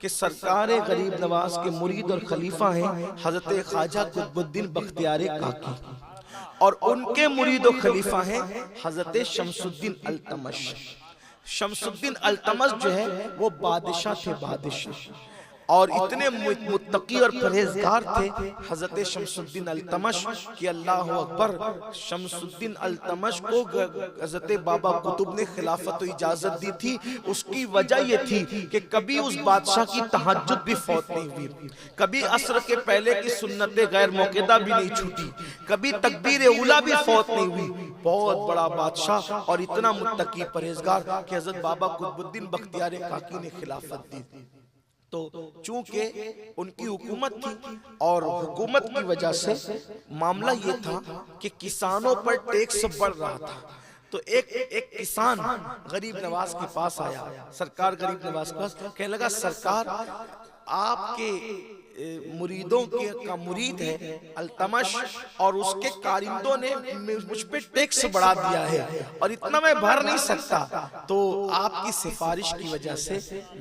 کہ سرکار غریب نواز کے مرید اور خلیفہ ہیں حضرت خواجہ قطب الدین بختیار کاکی، اور ان کے مرید و خلیفہ ہیں حضرت شمس الدین التمش۔ شمس الدین التمش جو ہے وہ بادشاہ تھے، بادشاہ، اور اتنے متقی اور پرہیزگار تھے حضرت شمس الدین التمش کہ اللہ اکبر، شمس الدین التمش کو حضرت بابا قطب نے خلافت و اجازت دی تھی۔ اس کی وجہ یہ تھی کہ کبھی اس بادشاہ کی تہجد بھی فوت نہیں ہوئی، کبھی عصر کے پہلے کی سنت غیر موقدہ بھی نہیں چھوٹی، کبھی تکبیر اولیٰ بھی فوت نہیں ہوئی۔ بہت بڑا بادشاہ اور اتنا متقی پرہیزگار کہ حضرت بابا قطب الدین بختیار کاکی نے خلافت دی۔ تو چونکہ ان کی حکومت تھی اور حکومت کی وجہ سے معاملہ یہ تھا کہ کسانوں پر ٹیکس بڑھ رہا تھا، تو ایک کسان غریب نواز کے پاس آیا، سرکار غریب نواز کے پاس، کہنے لگا سرکار آپ کے مریدوں کا مرید ہے التمش اور اس کے کارندوں نے مجھ پہ ٹیکس بڑھا دیا ہے اور اتنا میں بھر نہیں سکتا، تو آپ کی سفارش کی وجہ سے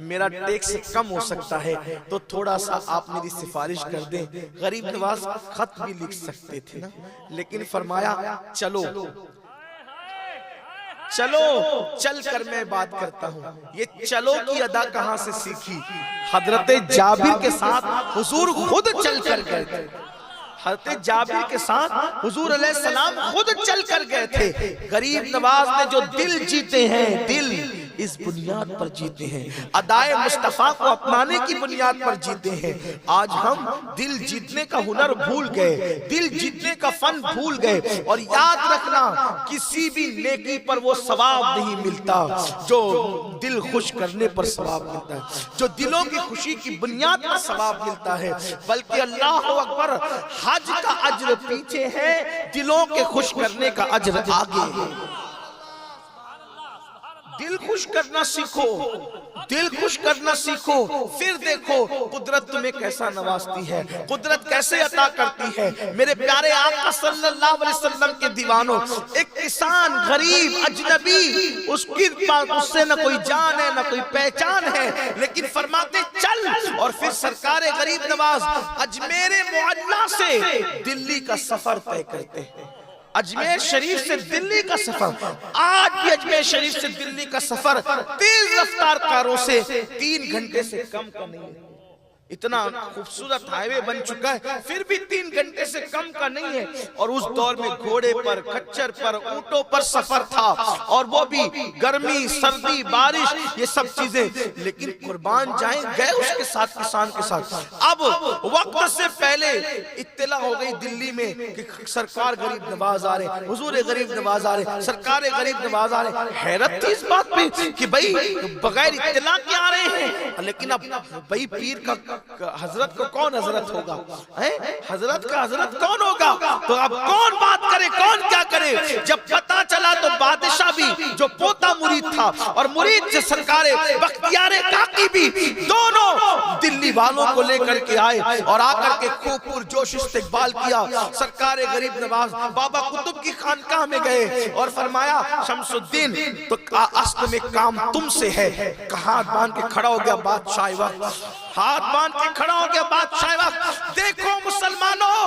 میرا ٹیکس کم ہو سکتا ہے، تو تھوڑا سا آپ میری سفارش کر دیں۔ غریب نواز خط بھی لکھ سکتے تھے نا، لیکن فرمایا چلو چل کر میں بات کرتا ہوں۔ یہ چلو کی ادا کہاں سے سیکھی؟ حضرت جابر کے ساتھ حضور خود چل کر گئے تھے، حضرت جابر کے ساتھ حضور علیہ السلام خود چل کر گئے تھے۔ غریب نواز نے جو دل جیتے ہیں، دل اس بنیاد پر جیتے ہیں، ادائے مصطفیٰ کو اپنانے کی بنیاد پر جیتے ہیں۔ آج ہم دل جیتنے کا ہنر بھول گئے، دل جیتنے کا فن بھول گئے، اور یاد رکھنا کسی بھی نیکی پر وہ ثواب نہیں ملتا جو دل خوش کرنے پر ثواب ملتا ہے، جو دلوں کی خوشی کی بنیاد پر ثواب ملتا ہے، بلکہ اللہ اکبر، حج کا اجر پیچھے ہے، دلوں کے خوش کرنے کا اجر آگے ہے۔ دل خوش کرنا سیکھو، دل خوش کرنا سیکھو، پھر دیکھو قدرت تمہیں کیسا نوازتی ہے، قدرت کیسے عطا کرتی ہے۔ میرے پیارے آقا صلی اللہ علیہ وسلم کے دیوانوں، ایک کسان غریب اجنبی، اس سے نہ کوئی جان ہے نہ کوئی پہچان ہے، لیکن فرماتے چل، اور پھر سرکار غریب نواز اجمیر معلیٰ سے دلی کا سفر طے کرتے ہیں۔ اجمیر شریف سے دلی کا سفر، آج بھی اجمیر شریف سے دلی کا سفر تیز رفتار کاروں سے 3 گھنٹے سے کم کا نہیں ہے۔ اتنا خوبصورت ہائی وے بن چکا ہے، پھر بھی 3 گھنٹے سے کم کا نہیں ہے، اور اس دور میں گھوڑے پر، کچھر پر، اونٹوں پر سفر تھا، اور وہ بھی گرمی، سردی، بارش، یہ سب چیزیں، لیکن قربان جائیں گئے اس کے ساتھ، کسان کے ساتھ۔ اب وقت سے پہلے اطلاع ہو گئی دلی میں کہ سرکار غریب نواز آ رہے، حضور غریب نواز آ رہے، سرکار غریب نواز آ رہے۔ حیرت تھی اس بات پہ کہ بھئی بغیر اطلاع کے آ رہے ہیں، لیکن اب بھئی پیر کا حضرت کو کون حضرت ہوگا، حضرت کا حضرت کون ہوگا، تو اب کون بات کرے، کون کیا کرے۔ جب پتا چلا تو بادشاہ بھی جو پوتا مرید تھا اور مرید سے سرکار بختیار کاکی بھی، دونوں دلی والوں کو لے کر کے آئے اور آ کر کے خوب پرجوش استقبال کیا۔ سرکار غریب نواز بابا قطب کی خانقاہ میں گئے اور فرمایا شمس الدین تو اصل میں کام تم سے ہے۔ ہاتھ باندھ کے کھڑا ہو گیا بادشاہ وقت، ہاتھ باندھ کے کھڑا ہو گیا بادشاہ وقت۔ دیکھو مسلمانوں،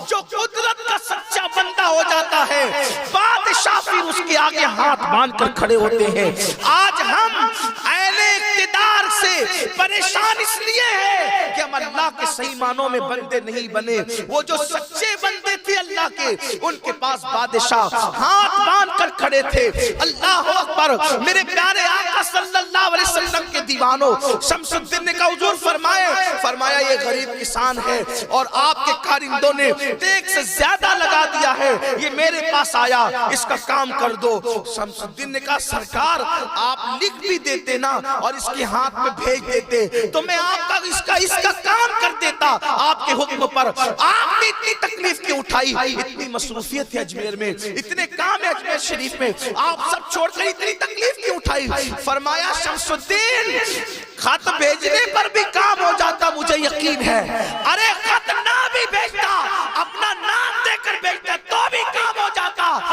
جو قدرت کا سچا بندہ ہو جاتا ہے، بادشاہ پھر اس کے آگے ہاتھ باندھ کر کھڑے ہوتے ہیں۔ آج ہم اہل اقتدار سے پریشان اس لیے ہیں کہ ہم اللہ کے صحیح معنوں میں بندے نہیں بنے۔ وہ جو سچے بندے تھے اللہ کے، ان کے پاس بادشاہ ہاتھ باندھ کر کھڑے تھے۔ اللہ اکبر، میرے پیارے آقا صلی اللہ علیہ وسلم کے دیوانوں، شمس الدین نے کہا حضور فرمایا یہ غریب کسان ہے اور آپ کے کارندوں نے ٹیکس زیادہ لگا دیا ہے، یہ میرے پاس آیا، اس کا کام کر دو۔ شمس الدین نے کہا سرکار آپ لکھ بھی دیتے نا اور اس کے ہاتھ میں بھیج دیتے تو میں آپ کا اس کا کام کر دیتا آپ کے حکم پر۔ آپ نے اتنی تکلیف کیوں اٹھائی؟ اتنی مصروفیت ہے اجمیر میں، اتنے کام ہے اجمیر شریف میں، آپ سب چھوڑ کر اتنی تکلیف کیوں اٹھائی؟ فرمایا شمس الدین خط بھیجنے پر بھی کام ہو جاتا مجھے یقین ہے، ارے خط نہ بھی بھیجتا، اپنا نام دے کر بھیجتا تو بھی کام ہو جاتا،